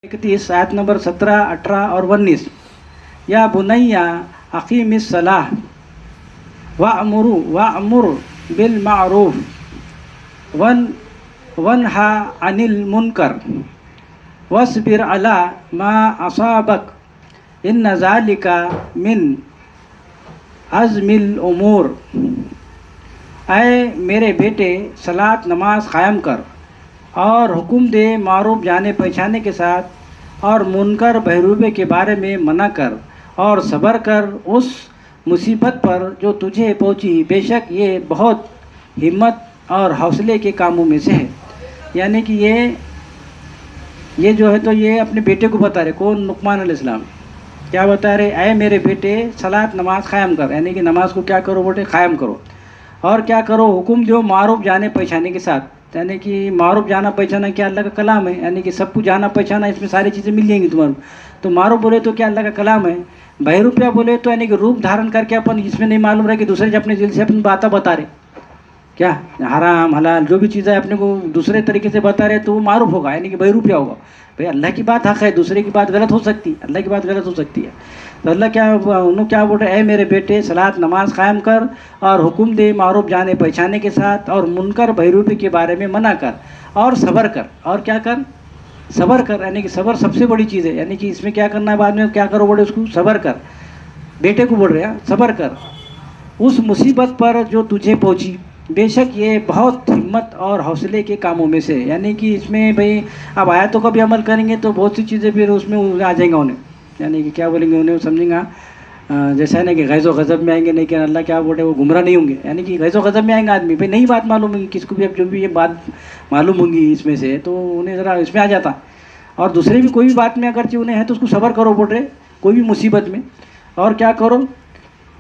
31 आयत नंबर 17, 18 और 19। या बुनैया अकीमिस सलाह वअमुर बिल मारूफ वनहा अनिल मुनकर वस्बिर अला मा असाबक इन्न ज़ालिका मिन अज़्मिल उमूर। ऐ मेरे बेटे, सलात नमाज क़ायम कर और हुक्म दे मारूफ जाने पहचाने के साथ और मुनकर बहरूबे के बारे में मना कर और सब्र कर उस मुसीबत पर जो तुझे पहुंची। बेशक ये बहुत हिम्मत और हौसले के कामों में से है। यानी कि ये जो है तो ये अपने बेटे को बता रहे, कौन? लुक़मान अलैहिस्सलाम। क्या बता रहे? ऐ मेरे बेटे, सलात नमाज क़ायम कर, यानी कि नमाज को क्या करो बेटे? क़ायम करो। और क्या करो? हुक्म दो मारूफ जाने पहचाने के साथ, यानी कि मारूफ जाना पहचाना क्या? अल्लाह का कलाम है, यानी कि सब कुछ जाना पहचाना, इसमें सारी चीज़ें मिल जाएंगी तुम्हारे। तो मारूफ बोले तो क्या? अल्लाह का कलाम है। बहरूपिया बोले तो यानी कि रूप धारण करके अपन इसमें नहीं मालूम रहे कि दूसरे अपने दिल से अपनी बातें बता रहे, क्या हराम हलाल जो भी चीज़ें अपने को दूसरे तरीके से बता रहे तो वो मारूफ होगा, यानी कि बहरूपिया होगा। भाई अल्लाह की बात हक़ है, दूसरे की बात गलत हो सकती है, अल्लाह की बात गलत हो सकती है। तो अल्लाह उन्होंने क्या बोल रहे? ऐ मेरे बेटे, सलात नमाज क़ायम कर और हुक्म दे मारूफ जाने पहचाने के साथ और मुनकर बहरूपी के बारे में मना कर और सब्र कर। और क्या कर? सब्र कर, यानी कि सब्र सबसे बड़ी चीज़ है। यानी कि इसमें क्या करना है? बाद में क्या करो बोले उसको? सब्र कर। बेटे को बोल रहे हैं सब्र कर उस मुसीबत पर जो तुझे पहुंची। बेशक ये बहुत हिम्मत और हौसले के कामों में से। यानी कि इसमें भाई अब आयतों का भी अमल करेंगे तो बहुत सी चीज़ें फिर उसमें आ जाएंगा उन्हें, यानी कि क्या बोलेंगे उन्हें समझेंगा। जैसा है ना कि गैज़ व गज़ब में आएंगे, लेकिन अल्लाह क्या बोले वो गुमराह नहीं होंगे। यानी कि गैज़ व गज़ब में आएंगे आदमी, भाई नई बात मालूम होगी किसको भी, अब जो भी ये बात मालूम होगी इसमें से तो उन्हें ज़रा इसमें आ जाता। और दूसरे भी कोई भी बात में अगर उन्हें है तो उसको सब्र करो बोल रहे, कोई भी मुसीबत में। और क्या करो?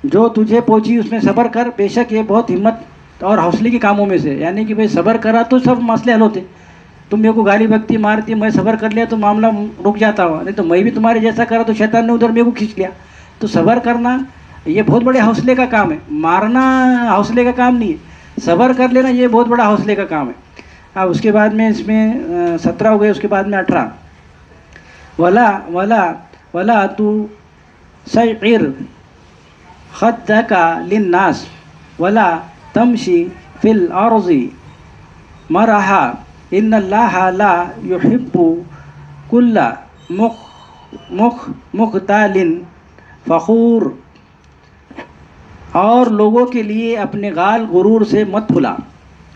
जो तुझे पहुँची उसमें सब्र कर, बेशक ये बहुत हिम्मत और हौसले के कामों में से। यानी कि भाई सब्र करा तो सब मसले हल होते। तुम मेरे को गाली बकती मारती, मैं सब्र कर लिया तो मामला रुक जाता हुआ, नहीं तो मैं भी तुम्हारे जैसा करा तो शैतान ने उधर मेरे को खींच लिया। तो सब्र करना ये बहुत बड़े हौसले का काम है, मारना हौसले का काम नहीं है, सब्र कर लेना ये बहुत बड़ा हौसले का काम है। अब उसके बाद में इसमें 17 हो गए, उसके बाद में 18। वला वला वला तू सईर खद्दका लिन्नास वला तमशी फिल अर्ज़ि मरहा इन्नल्लाहा ला युहिब्बु कुल्ला मुख्तालिन फ़खूर। और लोगों के लिए अपने गाल गुरूर से मत फुला।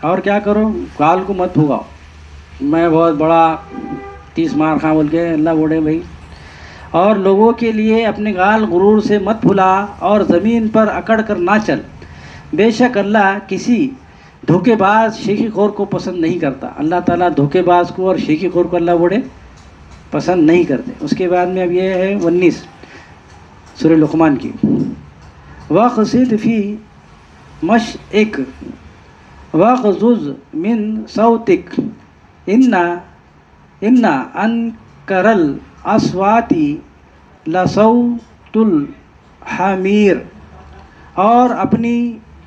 और क्या करो? गाल को मत फुलाओ, मैं बहुत बड़ा 30 मार खां बोल के अल्लाह बोले भाई। और लोगों के लिए अपने गाल गुरूर से मत फुला और ज़मीन पर अकड़ कर ना चल। बेशक अल्लाह किसी धोखेबाज शेखी खोर को पसंद नहीं करता। अल्लाह ताला धोखेबाज को और शेखी खोर को अल्लाह बोले पसंद नहीं करते। उसके बाद में अब ये है 19 सूरह लुक़मान की। वक़सिद फ़ी मशइक वग़ज़ुज़ मिन सौतिक इन्ना अनकरल अस्वाती लसौतुल हमीर। और अपनी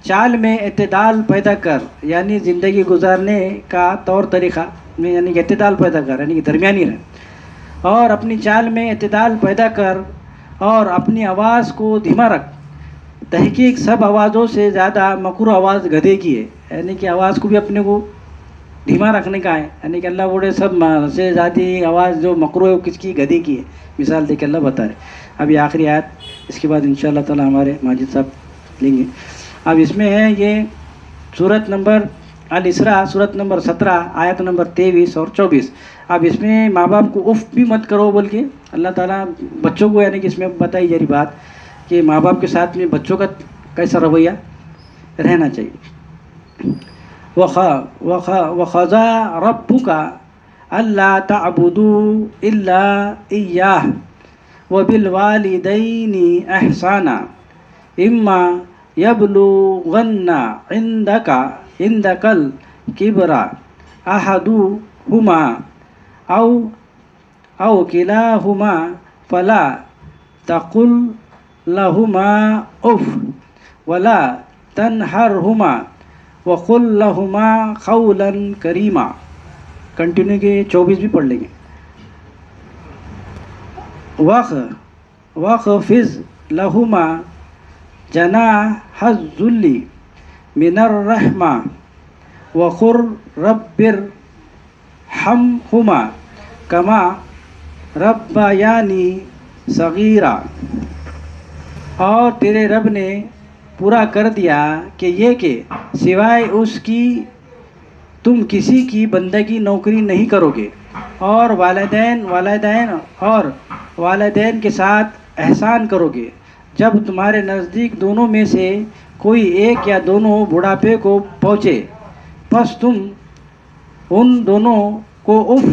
चाल में एतदाल पैदा कर, यानी ज़िंदगी गुजारने का तौर तरीक़ा में, यानी कि एतदाल पैदा कर, यानी कि दरमियानी रहे। और अपनी चाल में एतदाल पैदा कर और अपनी आवाज़ को धीमा रख। तहकीक सब आवाज़ों से ज़्यादा मकरूह आवाज़ गधे की है, यानी कि आवाज़ को भी अपने को धीमा रखने का है। यानी कि अल्लाह बोले सब से ज़्यादा आवाज़ जो मकरूह है वो किसकी? गधे की है। मिसाल दे के अल्लाह बता रहे। अब ये आखिरी आयत, इसके बाद इंशाअल्लाह ताला हमारे माजिद साहब लेंगे। अब इसमें है ये सूरत नंबर अल इसरा, सूरत नंबर 17 आयत नंबर 23 और 24। अब इसमें माँ बाप को उफ़ भी मत करो बोल के अल्लाह ताला बच्चों को, यानी कि इसमें बताई जा रही बात कि माँ बाप के साथ में बच्चों का कैसा रवैया रहना चाहिए। वख़ज़ा रब्बुका अल्ला तअबुदू इल्ला इय्याह व बिल वालिदैनि एहसाना इम्मा यबलुगन्ना इंदकल किबरा अहदुहुमा औ किलाहुमा फला तकुल लहुमा उफ़ वला तनहरहुमा वक़ुल लहुमा क़ौलन करीमा। कंटिन्यू के 24 भी पढ़ लेंगे। وَخْفِضْ لَهُمَا جَنَاحَ الذُّلِّ مِنَ الرَّحْمَةِ وَقُلْ رَبِّ ارْحَمْهُمَا كَمَا رَبَّيَانِي صَغِيرًا۔ اور تیرے رب نے پورا کر دیا کہ یہ کہ سوائے اس کی تم کسی کی بندگی نوکری نہیں کرو گے، اور والدین کے ساتھ احسان کرو گے جب تمہارے نزدیک دونوں میں سے کوئی ایک یا دونوں بڑھاپے کو پہنچے، پس تم ان دونوں کو اف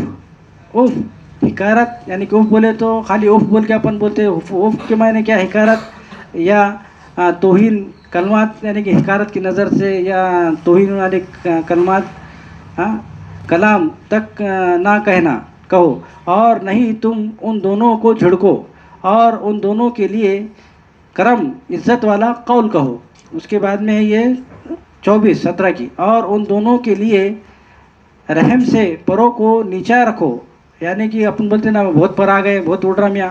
حکارت، یعنی کہ اف بولے تو خالی اف بول کے اپن بولتے ہیں، اف کے معنی کیا، حکارت یا توہین کلمات، یعنی کہ حکارت کی نظر سے یا توہین والے کلمات کلام تک نہ کہو، اور نہیں تم ان دونوں کو جھڑکو، اور ان دونوں کے لیے کرم عزت والا قول کہو۔ اس کے بعد میں یہ 24-17 کی، اور ان دونوں کے لیے رحم سے پروں کو نیچا رکھو، یعنی کہ اپن بولتے نا بہت پر آ گئے، بہت اڑ رہا میاں،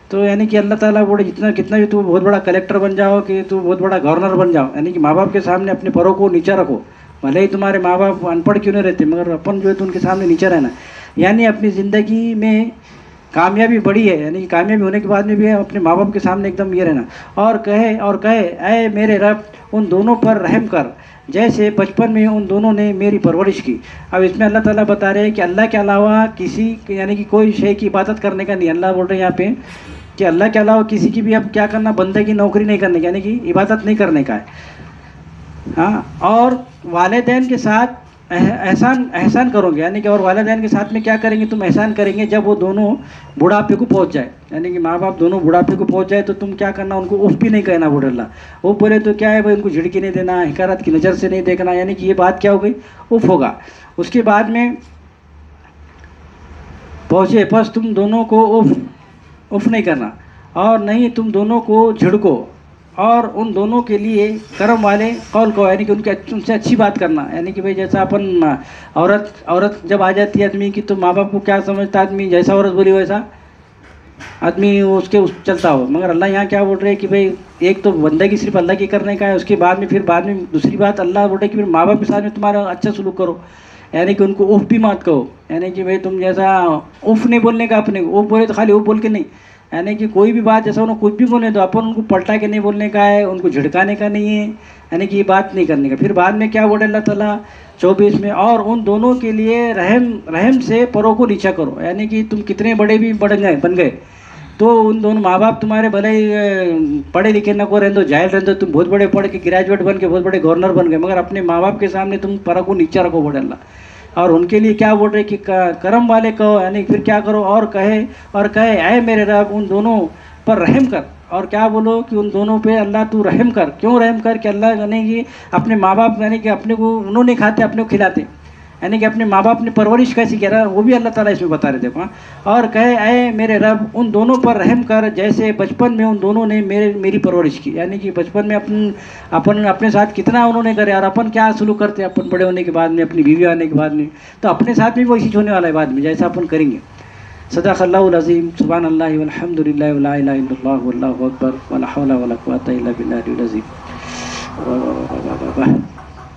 تو یعنی کہ اللہ تعالیٰ بولے کتنا بھی تو بہت بڑا کلیکٹر بن جاؤ کہ تو بہت بڑا گورنر بن جاؤ، یعنی کہ ماں باپ کے سامنے اپنے پروں کو نیچا رکھو، بھلے ہی تمہارے ماں باپ ان پڑھ کیوں نہیں رہتے، مگر اپن جو ہے تو ان کے سامنے نیچا رہنا، یعنی اپنی زندگی میں کامیابی بڑی ہے، یعنی کہ کامیابی ہونے کے بعد میں بھی اپنے ماں باپ کے سامنے ایک دم یہ رہنا، اور کہے اے میرے رب ان دونوں پر رحم کر جیسے بچپن میں ان دونوں نے میری پرورش کی۔ اب اس میں اللہ تعالیٰ بتا رہے ہیں کہ اللہ کے علاوہ کسی یعنی کہ کوئی شے کی عبادت کرنے کا نہیں، اللہ بول رہے ہیں یہاں پہ کہ اللہ کے علاوہ کسی کی بھی اب کیا کرنا، بندے کی نوکری نہیں کرنے کی، یعنی کہ عبادت نہیں کرنے کا ہے، اور والدین کے ساتھ احسان کرو گے، یعنی کہ اور والدین کے ساتھ میں کیا کریں گے، تم احسان کریں گے جب وہ دونوں بڑھاپے کو پہنچ جائے، یعنی کہ ماں باپ دونوں بڑھاپے کو پہنچ جائے تو تم کیا کرنا، ان کو اف بھی نہیں کہنا، بول اللہ وہ بولے تو کیا ہے بھائی، ان کو جھڑکی نہیں دینا، حکارت کی نظر سے نہیں دیکھنا، یعنی کہ یہ بات کیا ہو گئی، اف ہوگا۔ اس کے بعد میں پہنچے، پس تم دونوں کو اف نہیں کرنا، اور نہیں تم دونوں کو جھڑکو، اور ان دونوں کے لیے کرم والے قول کو، یعنی کہ ان سے اچھی بات کرنا، یعنی کہ بھائی جیسا اپن عورت جب آ جاتی ہے آدمی کی تو ماں باپ کو کیا سمجھتا آدمی، جیسا عورت بولی ویسا آدمی اس کے چلتا ہو، مگر اللہ یہاں کیا بول رہے ہیں کہ بھائی ایک تو بندگی صرف اللہ کی کرنے کا ہے، اس کے بعد میں دوسری بات اللہ بول رہے کہ پھر ماں باپ کے ساتھ میں تمہارا اچھا سلوک کرو، یعنی کہ ان کو اف بھی مت کہو، یعنی کہ بھائی تم جیسا اف نہیں بولنے کا، اپنے اف بولے تو خالی اف بول کے نہیں، یعنی کہ کوئی بھی بات جیسا انہوں کچھ بھی بولے تو اپن ان کو پلٹا کے نہیں بولنے کا ہے، ان کو جھڑکانے کا نہیں ہے، یعنی کہ یہ بات نہیں کرنے کا۔ پھر بعد میں کیا بولے اللہ تعالیٰ 24 میں، اور ان دونوں کے لیے رحم سے پروں کو نیچا کرو، یعنی کہ تم کتنے بڑے بھی بن گئے تو ان دونوں ماں باپ تمہارے بھلے ہی پڑھے لکھے نہ کو رہنے دو، جاہل رہنے دو، تم بہت بڑے پڑھ کے گریجویٹ بن کے بہت بڑے گورنر بن گئے، مگر اپنے ماں باپ کے سامنے تم پروں کو نیچا رکھو، بولے اللہ، اور ان کے لیے کیا بول رہے کہ کرم والے کہو، یعنی پھر کیا کرو، اور کہے اے میرے رب ان دونوں پر رحم کر، اور کیا بولو کہ ان دونوں پہ اللہ تو رحم کر، کیوں رحم کر کہ اللہ یعنی کہ اپنے ماں باپ یعنی کہ اپنے کو انہوں نے کھاتے اپنے کو کھلاتے، یعنی کہ اپنے ماں باپ نے پرورش کیسی کہہ رہا وہ بھی اللہ تعالیٰ اس میں بتا رہے تھے، اور کہے اے میرے رب ان دونوں پر رحم کر جیسے بچپن میں ان دونوں نے میری پرورش کی، یعنی کہ بچپن میں اپنے ساتھ کتنا انہوں نے کرے، اور اپن کیا سلوک کرتے ہیں اپن بڑے ہونے کے بعد میں، اپنی بیوی آنے کے بعد میں، تو اپنے ساتھ بھی وہی ہونے والا ہے بعد میں جیسا اپن کریں گے۔ صدق اللہ العظیم، سبحان اللہ والحمد للہ ولا الہ الا اللہ واللہ اکبر ولا حول ولا قوۃ الا باللہ العلی العظیم۔